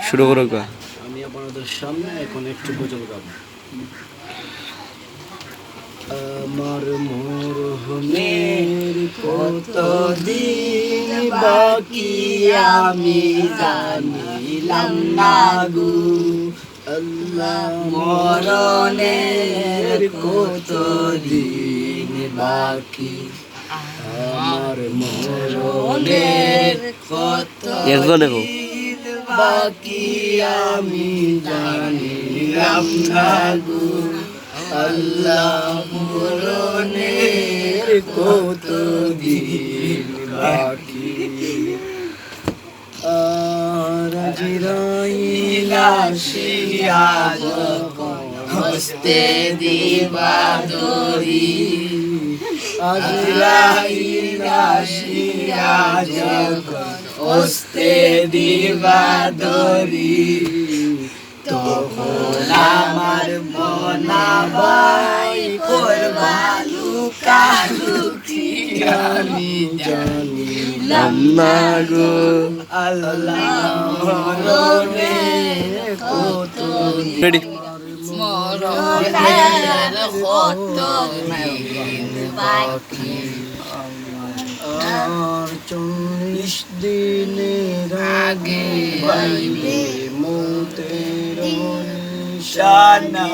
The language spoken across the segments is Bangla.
শুরু করো কা। আমি আপনাদের সামনে এখন একটু গজল গাব। আমার মরহমের কতদিন বাকি আমি জানিলাম না গো আল্লাহ, মরণের কতদিন বাকি আমার মরণের কতদিন বাকি আমি জানিলাম না গো আল্লাহ, মরণের কতদিন বাকি আর আজরাইল আসিয়া যখন হস্তে দিবা দড়ি, আজরাইল আসিয়া যখন হস্তে দিবা দড়ি, তখন আমার মনাবাই করবা লুকালুকি আমি জানিলাম না গো আল্লাহ, মরণের কতদিন মরণের কতদিন বাকি আর 40 দিনের আগে বাইবে মৌতের নিশানা,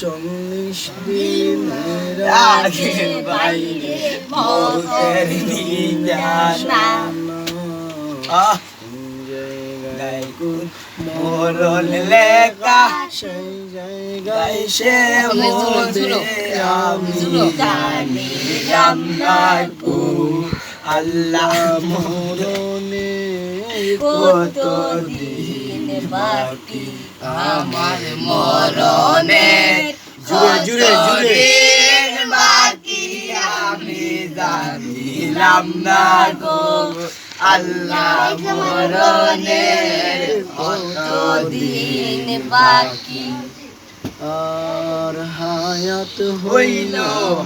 40 দিনের আগে বাইবে মৌতের নিশানা, মরণ লেখা সেই জায়গায় সে মরে আমি জানিলাম না গো আল্লাহ, মরণের কতদিন বাকি আমার মরণের কতদিন বাকি আমি জানিলাম না গো আল্লাহ, মরণের কতদিন বাকি আর হায়াত হইল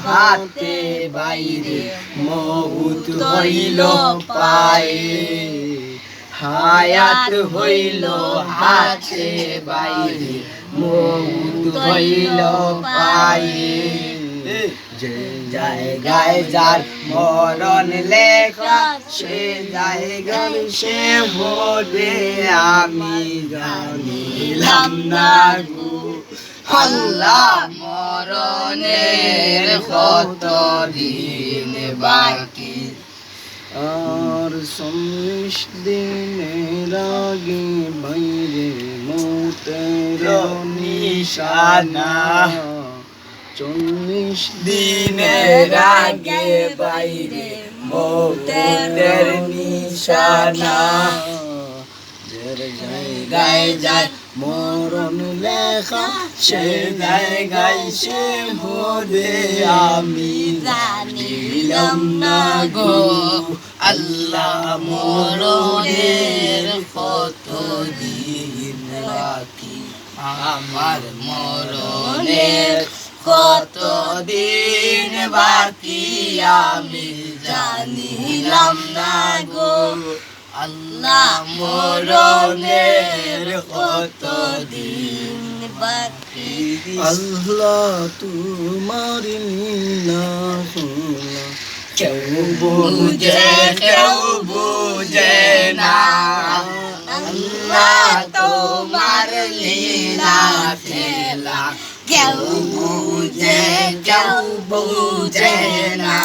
হাতে বাইরে মউত হইল পায়ে, হায়াত হইল হাতে বাইরে মউত হইল পায়ে, যে জায়গায় যার মরণ লেখা সে জায়গায় সে মরে আমি জানিলাম না গো আল্লাহ, মরণের কতদিন বাকি আর 40 দিনের আগে বাইরে মৌতের নিশানা, 40 দিনের আগে বাইরে মৌতের নিশানা, যে জায়গায় যায় মরণ লেখা সে জায়গায় সে মরে আমি জানিলাম না গো আল্লাহ, মরণের কতদিন বাকি আমার মরণের কতদিন বাকি আমি জানিলাম না গো আল্লাহ, মরণের কতদিন বাকি আল্লাহ, তোমার লীলা কেউ বুঝে না আল্লাহ, তোমার লীলা খেলা কেউ বুঝে না।